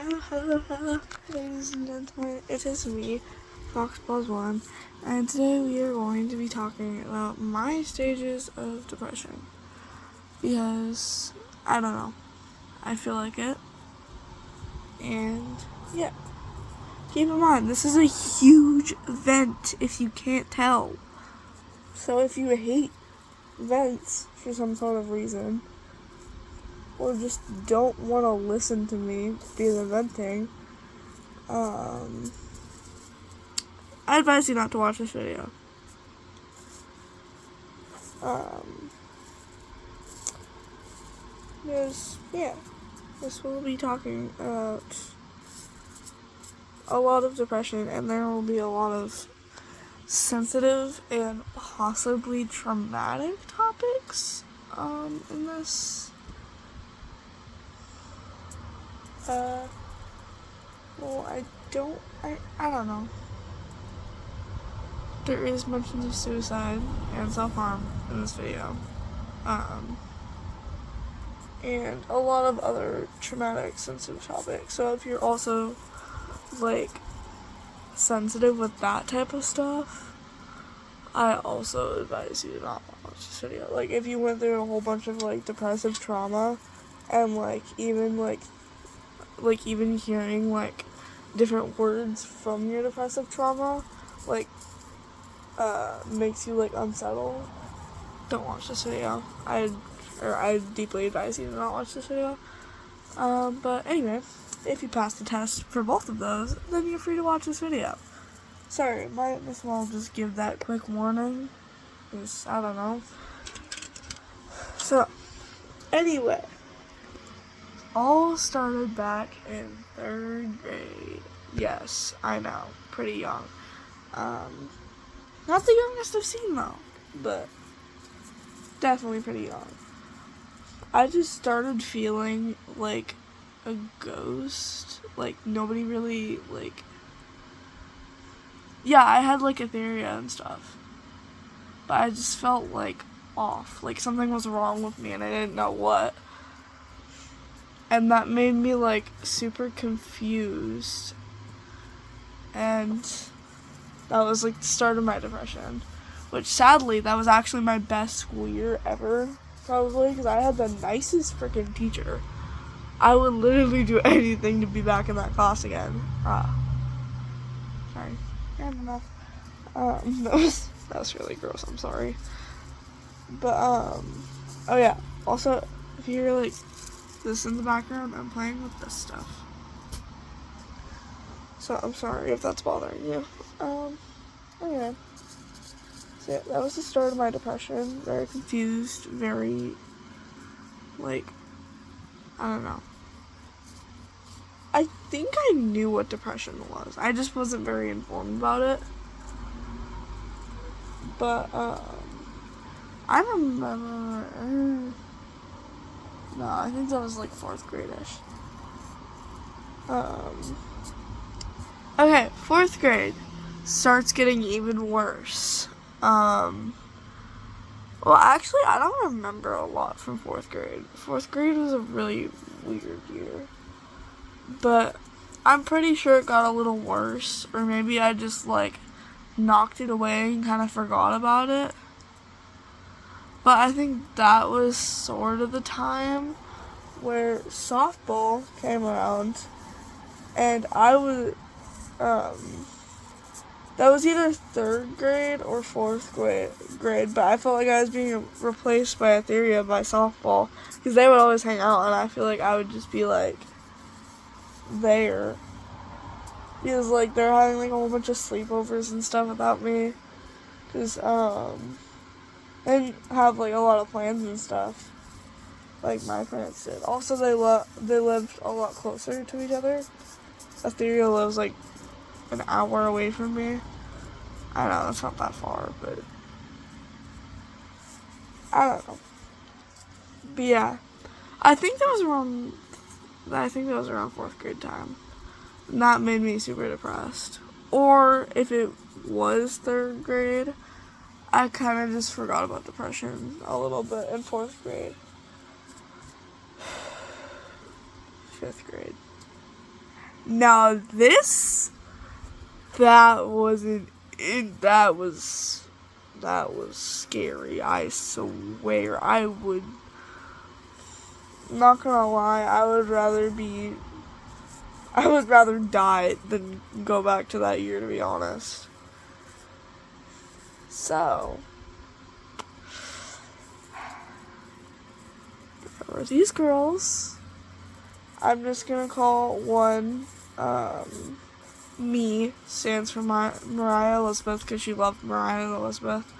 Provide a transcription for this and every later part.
Ladies and gentlemen, it is me, FoxBuzz1, and today we are going to be talking about my stages of depression. Because, I don't know, I feel like it. And, yeah. Keep in mind, this is a huge vent, if you can't tell. So if you hate vents for some sort of reason, or just don't want to listen to me because I'm venting, I advise you not to watch this video. This will be talking about a lot of depression, and there will be a lot of sensitive and possibly traumatic topics, in this. I don't know. There is mentions of suicide and self-harm in this video. And a lot of other traumatic, sensitive topics. So if you're also, sensitive with that type of stuff, I also advise you to not watch this video. If you went through a whole bunch of, depressive trauma, and, even hearing, different words from your depressive trauma, makes you, unsettled, don't watch this video. I deeply advise you to not watch this video. But anyway, if you pass the test for both of those, then you're free to watch this video. Sorry, might as well just give that quick warning, because I don't know. So, anyway, all started back in 3rd grade. Yes, I know, pretty young. Not the youngest I've seen though, but definitely pretty young. I just started feeling like a ghost. Nobody really, yeah, I had, etheria and stuff. But I just felt, off. Something was wrong with me and I didn't know what. And that made me, super confused. And that was, the start of my depression. Which, sadly, that was actually my best school year ever. Probably, because I had the nicest freaking teacher. I would literally do anything to be back in that class again. Sorry. Enough. That was really gross, I'm sorry. But, oh yeah, also, if you hear, this in the background, I'm playing with this stuff. So, I'm sorry if that's bothering you. Anyway. So yeah, that was the start of my depression. Very confused, very, I don't know. I think I knew what depression was. I just wasn't very informed about it. But, I remember, no, I think that was, 4th grade-ish. Okay, 4th grade starts getting even worse. Well, actually, I don't remember a lot from 4th grade. 4th grade was a really weird year. But I'm pretty sure it got a little worse. Or maybe I just, knocked it away and kind of forgot about it. But I think that was sort of the time where softball came around. And I was, that was either 3rd grade or 4th grade, but I felt like I was being replaced by Etheria by softball, because they would always hang out, and I feel like I would just be, there, because, they're having, a whole bunch of sleepovers and stuff without me, because, they didn't have, a lot of plans and stuff, like my parents did. Also, they lived a lot closer to each other. Etheria lives, an hour away from me. I know, that's not that far, but I don't know. But yeah, I think that was around 4th grade time. And that made me super depressed. Or if it was 3rd grade, I kind of just forgot about depression a little bit in 4th grade. 5th grade. Now this, that wasn't it. That was scary. I swear, not gonna lie, I would rather die than go back to that year, to be honest. So, for these girls, I'm just gonna call one, me, stands for Mariah Elizabeth, because she loved Mariah Elizabeth.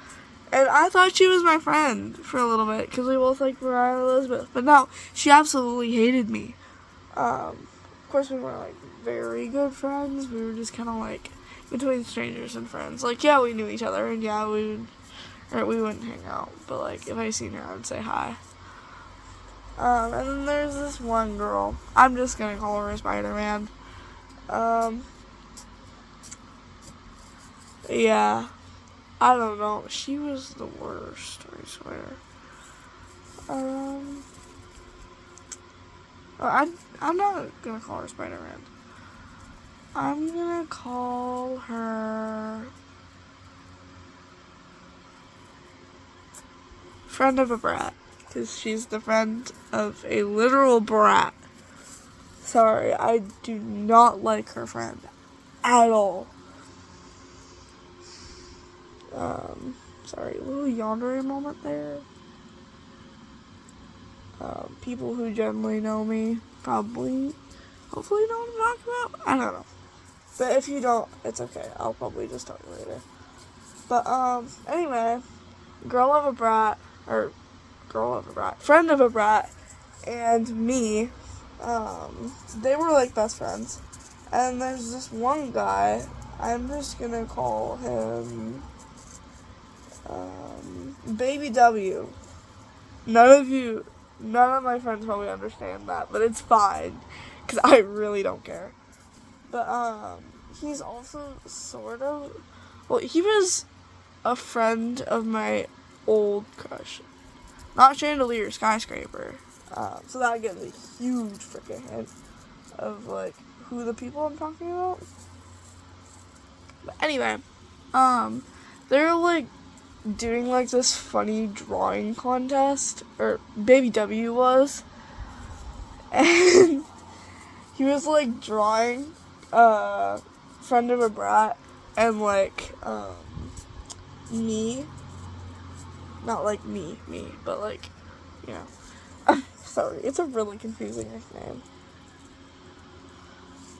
And I thought she was my friend for a little bit, because we both liked Mariah Elizabeth. But no, she absolutely hated me. Of course, we weren't, like, very good friends. We were just kind of, like, between strangers and friends. Like, yeah, we knew each other, and yeah, we wouldn't hang out. But, like, if I seen her, I'd say hi. And then there's this one girl. I'm just gonna call her Spider-Man. Yeah. I don't know. She was the worst, I swear. I'm not gonna call her Spider-Man. I'm gonna call her friend of a brat, because she's the friend of a literal brat. Sorry, I do not like her friend at all. Sorry, a little yawning moment there. People who generally know me hopefully know what I'm talking about. I don't know. But if you don't, it's okay. I'll probably just talk later. But, anyway, friend of a brat, and me, they were like best friends. And there's this one guy, I'm just gonna call him, Baby W. None of my friends probably understand that, but it's fine, because I really don't care. But, he's also he was a friend of my old crush. Not Chandelier, Skyscraper. So that gives a huge freaking hint of, like, who the people I'm talking about. But anyway, they're, like, doing, like, this funny drawing contest, or Baby W was, and he was, like, drawing, friend of a brat, and, like, me, not, like, me, but, like, you know, sorry, it's a really confusing nickname,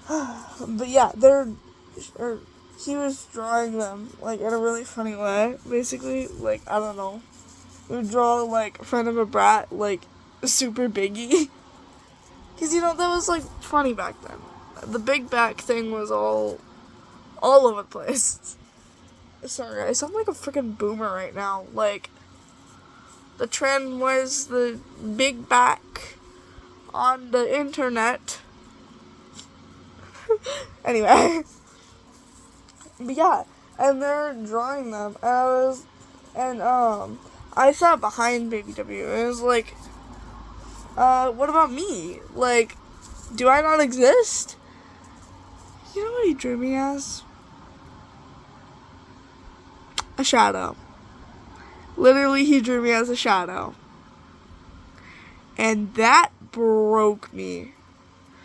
but yeah, he was drawing them, like, in a really funny way, basically, like, I don't know, we would draw, like, friend of a brat, like, super biggie, because, you know, that was, like, funny back then. The big back thing was all over the place. Sorry, I sound like a freaking boomer right now, like, the trend was the big back on the internet. Anyway. But yeah, and they're drawing them, and I sat behind Baby W, and it was like, what about me? Like, do I not exist? You know what he drew me as? A shadow. Literally, he drew me as a shadow. And that broke me.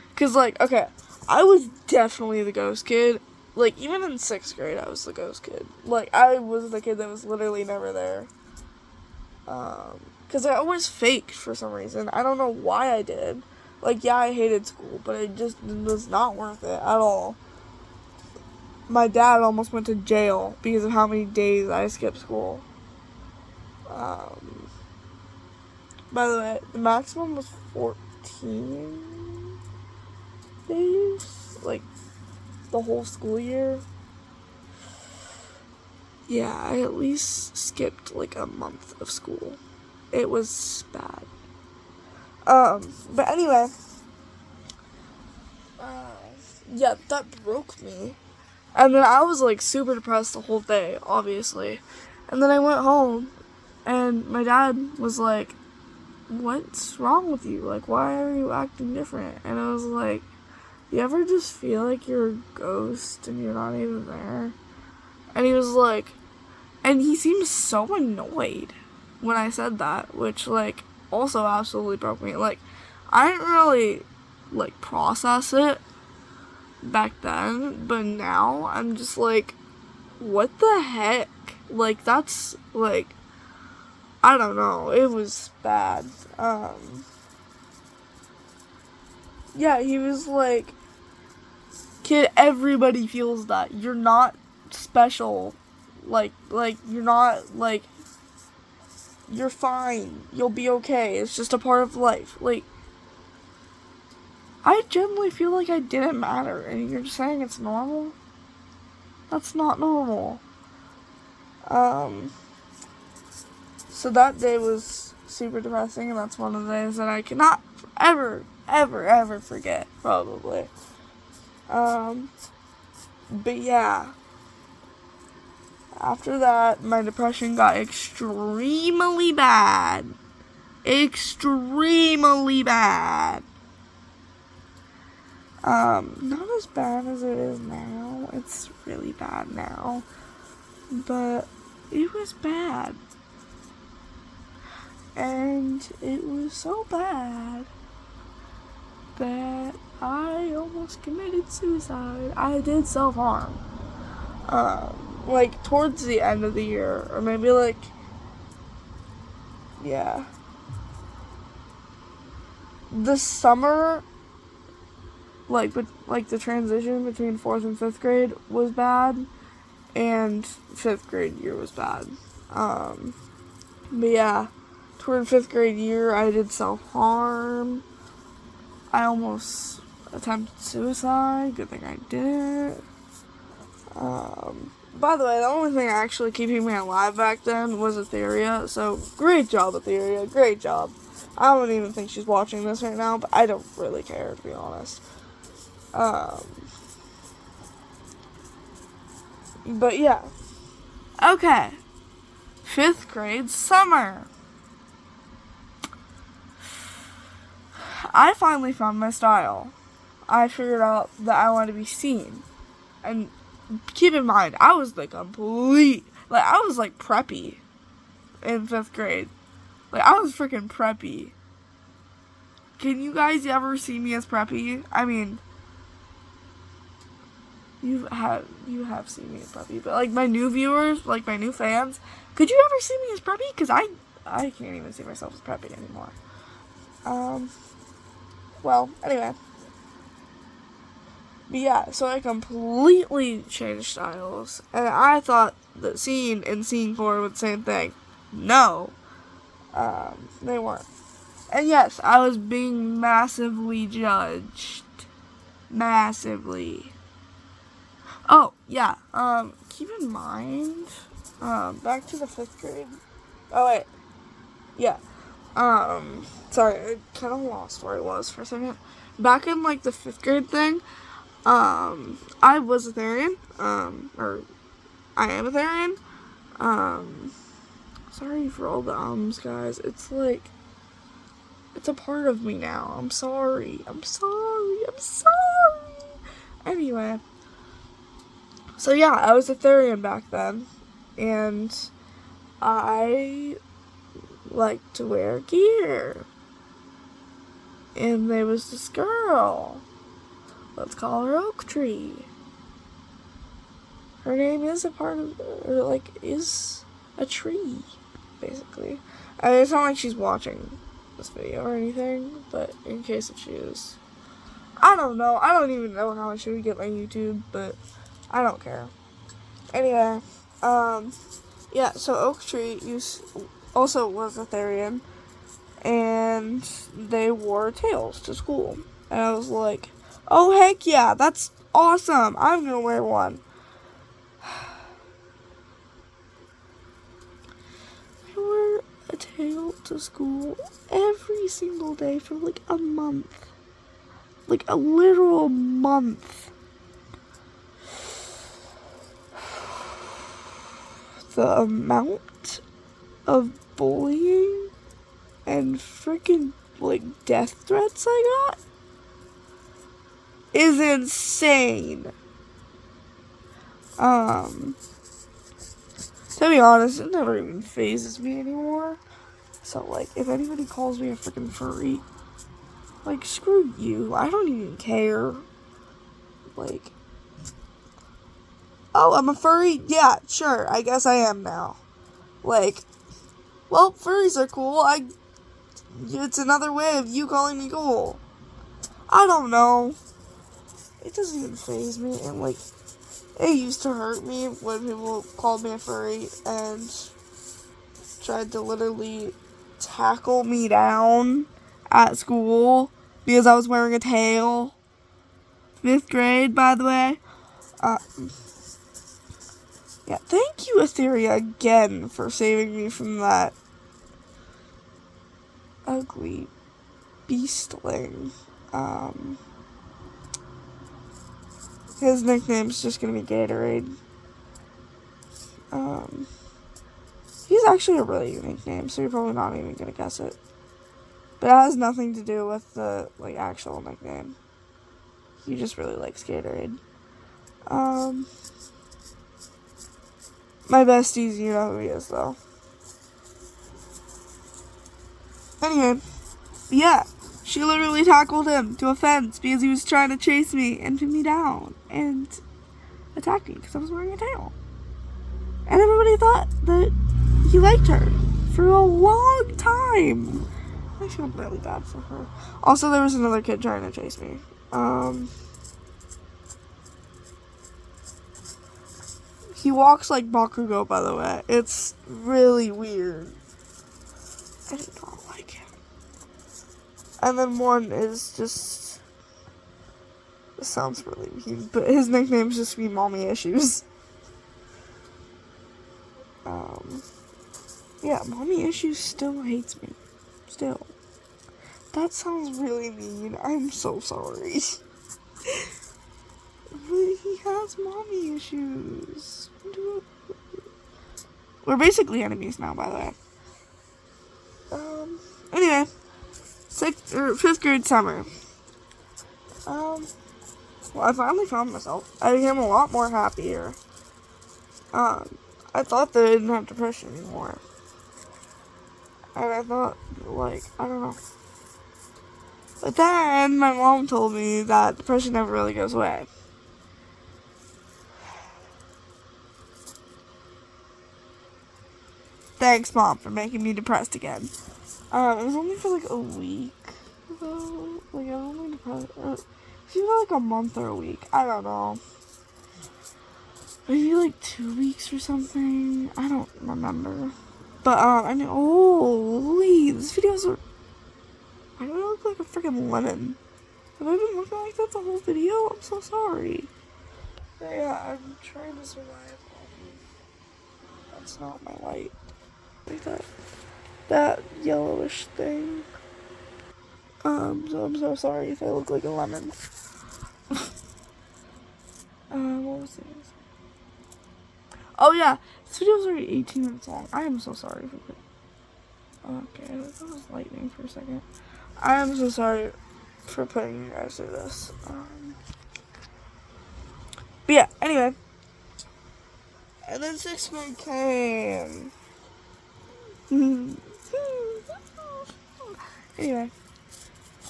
Because, like, okay, I was definitely the ghost kid. Like, even in 6th grade, I was the ghost kid. Like, I was the kid that was literally never there. Because I always faked for some reason. I don't know why I did. Like, yeah, I hated school, but it just was not worth it at all. My dad almost went to jail because of how many days I skipped school. By the way, the maximum was 14 days? Like, the whole school year? Yeah, I at least skipped, like, a month of school. It was bad. But anyway, yeah, that broke me. And then I was, like, super depressed the whole day, obviously. And then I went home, and my dad was like, what's wrong with you? Like, why are you acting different? And I was like, you ever just feel like you're a ghost and you're not even there? And he was like, and he seemed so annoyed when I said that, which, like, also absolutely broke me. Like, I didn't really, like, process it back then, but now I'm just like, what the heck? Like, that's, like, I don't know, it was bad. Yeah, he was like, kid, everybody feels that. You're not special. Like, you're not, like, you're fine. You'll be okay. It's just a part of life. Like, I genuinely feel like I didn't matter, and you're just saying it's normal? That's not normal. So that day was super depressing, and that's one of the days that I cannot ever, ever, ever forget, probably. But yeah. After that, my depression got extremely bad. Extremely bad. Not as bad as it is now. It's really bad now. But it was bad. And it was so bad that I almost committed suicide. I did self-harm. Like, towards the end of the year, or maybe, like, yeah. The summer, like the transition between 4th and 5th grade was bad, and 5th grade year was bad. But yeah, toward 5th grade year, I did self-harm. I almost attempted suicide. Good thing I didn't. By the way, the only thing actually keeping me alive back then was Etheria, so great job, Etheria, great job. I don't even think she's watching this right now, but I don't really care, to be honest. But yeah. Okay. 5th grade summer. I finally found my style. I figured out that I wanted to be seen. And keep in mind, I was I was like preppy in 5th grade. Like, I was freaking preppy. Can you guys ever see me as preppy? I mean, you have seen me as preppy, but like my new viewers, like my new fans, could you ever see me as preppy? Because I can't even see myself as preppy anymore. Well, anyway. But yeah, so I completely changed styles, and I thought that Scene and Scene 4 were the same thing. No. They weren't. And yes, I was being massively judged. Massively. Oh, yeah, keep in mind, back to the 5th grade. Oh, wait. Yeah. Sorry, I kind of lost where I was for a second. Back in, like, the 5th grade thing, I was a Therian, or I am a Therian. Sorry for all the guys. It's like, it's a part of me now. I'm sorry. Anyway. So yeah, I was a Therian back then, and I liked to wear gear. And there was this girl. Let's call her Oak Tree. Her name is is a tree, basically. I mean, it's not like she's watching this video or anything, but in case if she is. I don't know. I don't even know how I should get my YouTube, but I don't care. Anyway, yeah, so Oak Tree also was a Therian, and they wore tails to school. And I was like, oh, heck yeah, that's awesome. I'm gonna wear one. I wore a tail to school every single day for like a month. Like a literal month. The amount of bullying and freaking like death threats I got. is insane. To be honest, it never even phases me anymore. So, like, if anybody calls me a freaking furry, like, screw you. I don't even care. Like, oh, I'm a furry? Yeah, sure, I guess I am now. Like, well, furries are cool. It's another way of you calling me cool. I don't know. It doesn't even faze me, and, like, it used to hurt me when people called me a furry and tried to literally tackle me down at school because I was wearing a tail. 5th grade, by the way. Yeah, thank you, Etheria, again for saving me from that ugly beastling. His nickname's just gonna be Gatorade. He's actually a really unique name, so you're probably not even gonna guess it. But it has nothing to do with the, like, actual nickname. He just really likes Gatorade. My besties, you know who he is, though. Anyway, yeah, she literally tackled him to a fence because he was trying to chase me and pin me down and attack me because I was wearing a tail. And everybody thought that he liked her for a long time. I feel really bad for her. Also, there was another kid trying to chase me. He walks like Bakugo, by the way. It's really weird. I do not like him. And then one is just... This sounds really mean, but his nickname's just be Mommy Issues. Yeah, Mommy Issues still hates me. Still. That sounds really mean. I'm so sorry. But he has mommy issues. We're basically enemies now, by the way. Anyway, 5th grade summer. Well, I finally found myself. I became a lot more happier. I thought that I didn't have depression anymore. And I thought, like, I don't know. But then my mom told me that depression never really goes away. Thanks, Mom, for making me depressed again. It was only for like a week, though. Like, I was only depressed. It's either like a month or a week. I don't know. Maybe like 2 weeks or something. I don't remember. But, I know. Holy, this video's. Why do I look like a freaking lemon? Have I been looking like that the whole video? I'm so sorry. But yeah, I'm trying to survive. That's not my light. Like that yellowish thing. So I'm so sorry if I look like a lemon. What was this? Oh yeah, this video's already 18 minutes long. I am so sorry for it. Okay, that was lightning for a second. I am so sorry for putting you guys through this. But yeah, anyway. And then 6th grade came. Anyway.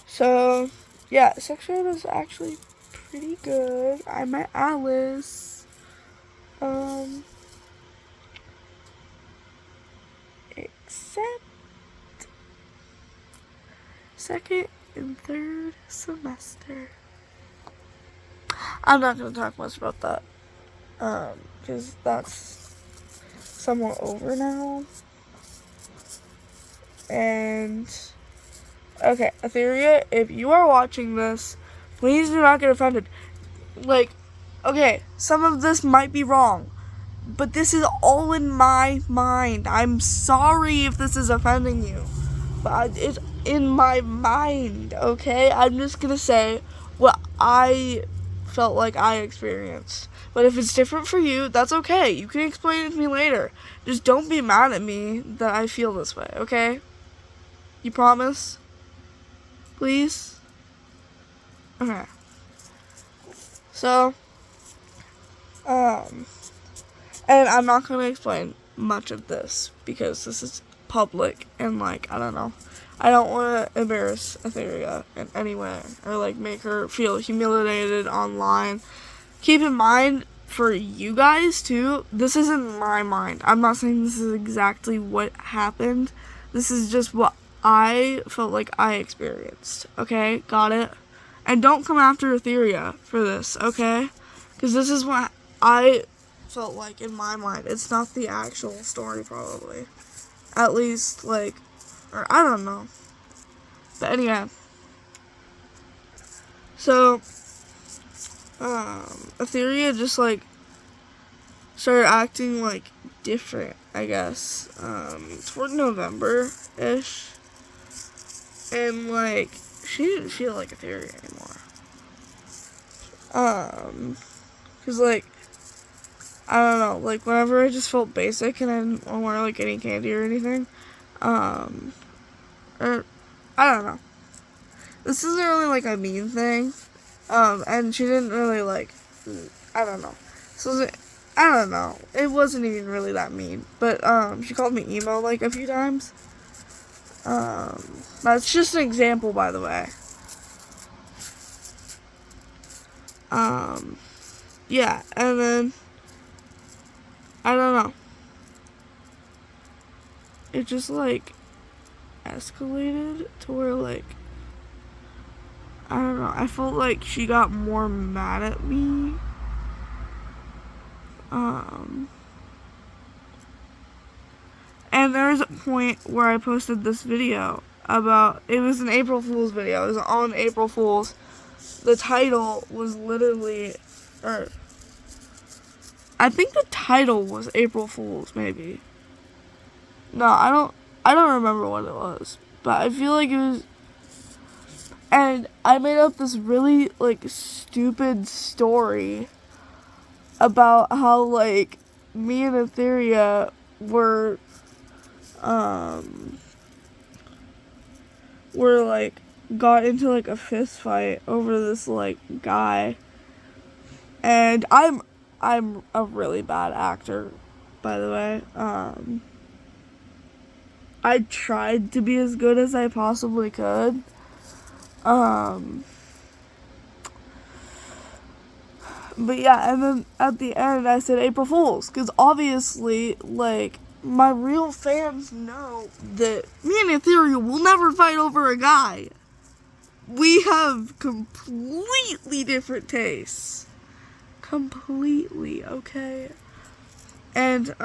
So, yeah, 6th grade was actually pretty good. I met Alice. Except 2nd and 3rd semester. I'm not going to talk much about that. Because that's somewhat over now. And, okay, Etheria, if you are watching this, please do not get offended. Like, okay, some of this might be wrong, but this is all in my mind. I'm sorry if this is offending you, but it's in my mind, okay? I'm just gonna say what I felt like I experienced. But if it's different for you, that's okay. You can explain it to me later. Just don't be mad at me that I feel this way, okay? You promise? Please? Okay. So, and I'm not going to explain much of this because this is public and, like, I don't know. I don't want to embarrass Etheria in any way or, like, make her feel humiliated online. Keep in mind, for you guys, too, this isn't my mind. I'm not saying this is exactly what happened. This is just what I felt like I experienced. Okay? Got it? And don't come after Etheria for this, okay? Because this is what I felt like in my mind. It's not the actual story, probably. At least, like, or I don't know. But anyway. So, Etheria just, like, started acting, like, different, I guess. Toward November-ish. And, like, she didn't feel like Etheria anymore. Cause, like, I don't know, like, whenever I just felt basic and I didn't want to wear, like, any candy or anything, or, I don't know. This isn't really, like, a mean thing, and she didn't really, like, I don't know. So, I don't know. It wasn't even really that mean, but, she called me emo, like, a few times. That's just an example, by the way. Yeah, and then, I don't know. It just, like, escalated to where, like, I don't know. I felt like she got more mad at me. And there was a point where I posted this video about, it was an April Fool's video. It was on April Fool's. The title was literally, or I think the title was April Fool's, maybe. No, I don't remember what it was, but I feel like it was, and I made up this really, like, stupid story about how, like, me and Etheria were like, got into, like, a fist fight over this, like, guy. And I'm a really bad actor, by the way. I tried to be as good as I possibly could. But yeah, and then at the end I said April Fools, because obviously, like, my real fans know that me and Ethereal will never fight over a guy. We have completely different tastes. Completely, okay? And,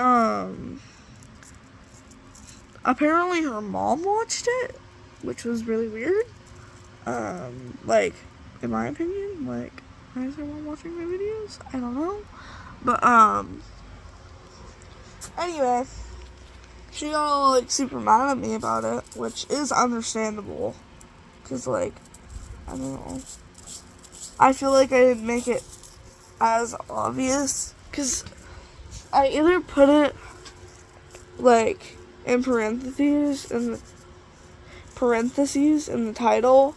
apparently her mom watched it, which was really weird. Like, in my opinion, like, why is her mom watching my videos? I don't know. But, anyway, she got all, like, super mad at me about it, which is understandable. Because, like, I don't know. I feel like I didn't make it as obvious. Because I either put it, like, in parentheses in the title,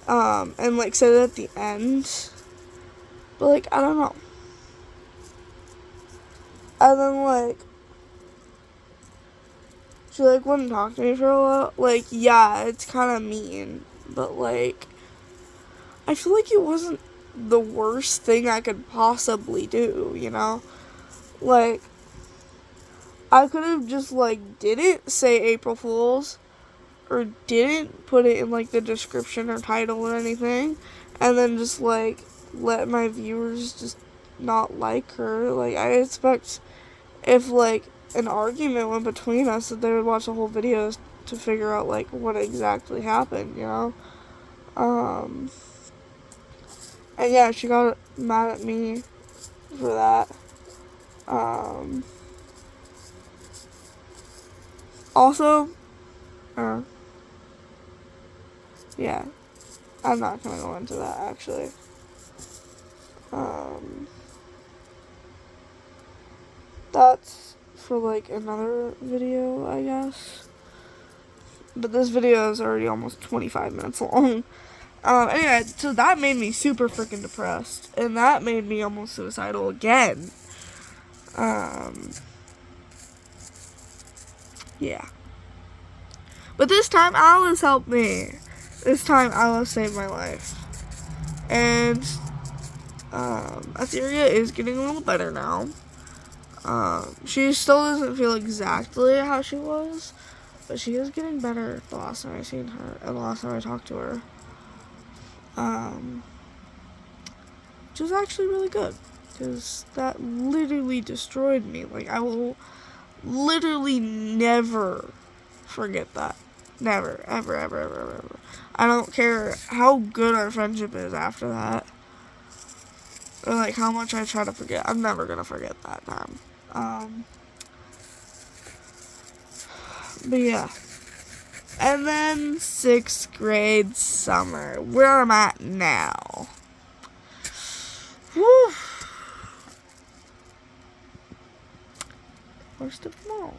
and, like, said it at the end. But, like, I don't know. And then, like, she, like, wouldn't talk to me for a while. Like, yeah, it's kind of mean. But, like, I feel like it wasn't the worst thing I could possibly do, you know? Like, I could have just, like, didn't say April Fool's, or didn't put it in, like, the description or title or anything, and then just, like, let my viewers just not like her. Like, I expect if, like, an argument went between us that they would watch the whole video to figure out, like, what exactly happened, you know? And yeah, she got mad at me for that. Also, yeah, I'm not gonna go into that, actually. That's for, like, another video, I guess. But this video is already almost 25 minutes long. Anyway, so that made me super freaking depressed, and that made me almost suicidal again. Yeah. But this time, Alice helped me. This time, Alice saved my life. And, Etheria is getting a little better now. She still doesn't feel exactly how she was, but she is getting better the last time I seen her, and the last time I talked to her. Which was actually really good, because that literally destroyed me. Like, I will literally never forget that. Never, ever, ever, ever, ever, ever. I don't care how good our friendship is after that, or like how much I try to forget. I'm never gonna forget that time. But yeah. And then 6th grade summer, where I'm at now. Whew. Worst of them all.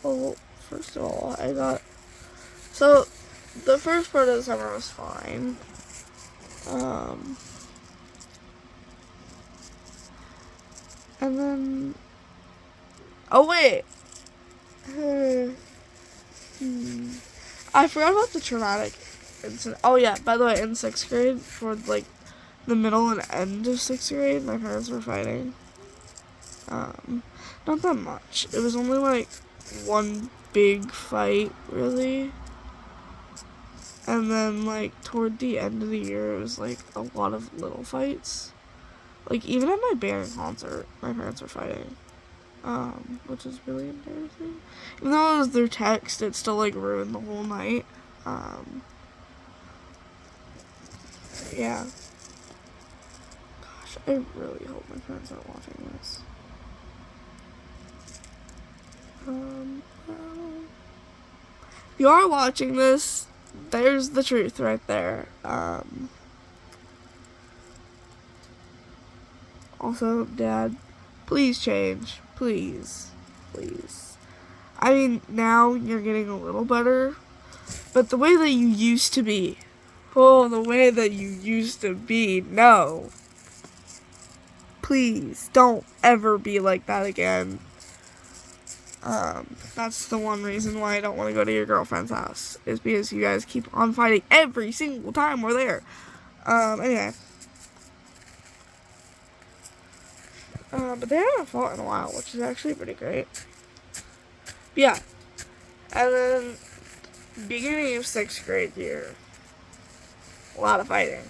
Well, first of all, so, the first part of the summer was fine. And then, oh wait, I forgot about the traumatic incident. Oh yeah, by the way, in 6th grade, for like the middle and end of 6th grade, my parents were fighting. Not that much. It was only like one big fight, really. And then, like, toward the end of the year, it was like a lot of little fights. Like, even at my band concert, my parents were fighting. Which is really embarrassing. Even though it was through text, it still, like, ruined the whole night. Yeah. Gosh, I really hope my parents aren't watching this. If you are watching this, there's the truth right there. Also, Dad, please change. Please. Please. I mean, now you're getting a little better, but the way that you used to be, the way that you used to be, no. Please, don't ever be like that again. That's the one reason why I don't want to go to your girlfriend's house, is because you guys keep on fighting every single time we're there. Anyway. But they haven't fought in a while, which is actually pretty great. Yeah. And then, beginning of 6th grade year, a lot of fighting.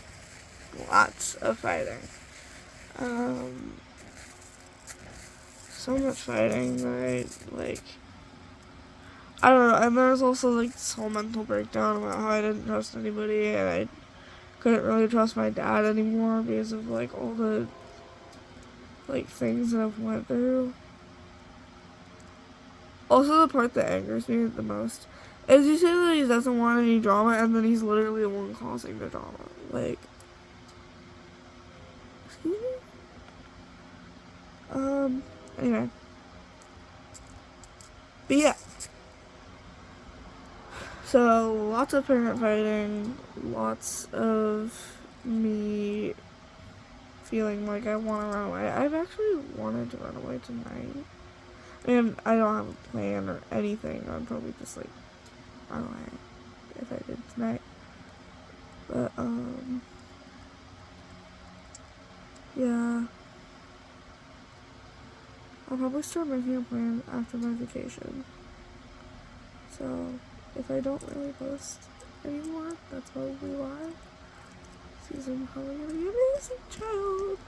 Lots of fighting. So much fighting that I don't know, and there was also, like, this whole mental breakdown about how I didn't trust anybody, and I couldn't really trust my dad anymore because of, like, all the, like, things that I've went through. Also, the part that angers me the most is you say that he doesn't want any drama, and then he's literally the one causing the drama. Like, excuse me? Anyway. But yeah. So, lots of parent fighting, lots of me feeling like I want to run away. I've actually wanted to run away tonight. And I don't have a plan or anything. I'd probably just, like, run away if I did tonight. But, yeah. I'll probably start making a plan after my vacation. So, if I don't really post anymore, that's probably why. Susan probably gonna be an amazing child.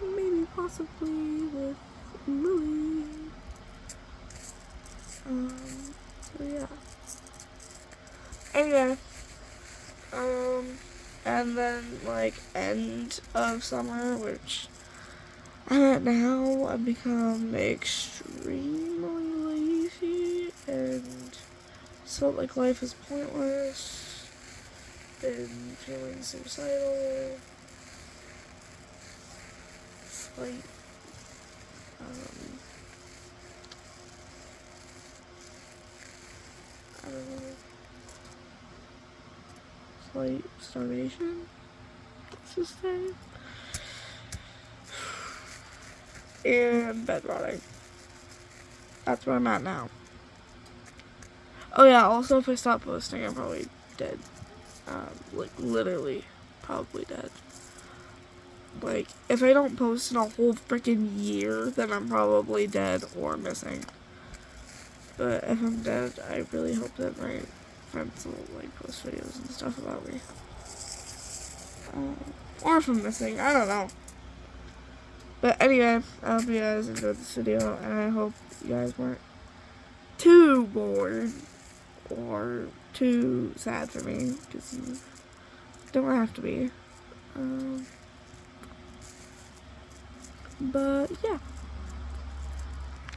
Maybe possibly with Lily. So yeah. Anyway. And then, like, end of summer, which I'm at now, I've become extremely lazy and felt like life is pointless, been feeling suicidal, like, I don't know. like starvation. Let's just say. And bed rotting. That's where I'm at now. Oh yeah, also if I stop posting, I'm probably dead. Like literally, probably dead. Like, if I don't post in a whole freaking year, then I'm probably dead or missing. But if I'm dead, I really hope that my friends will, like, post videos and stuff about me. Or if I'm missing, I don't know. But anyway, I hope you guys enjoyed this video, and I hope you guys weren't too bored or too sad for me, because you don't have to be. But yeah,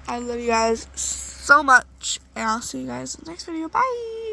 I love you guys so much, and I'll see you guys in the next video. Bye!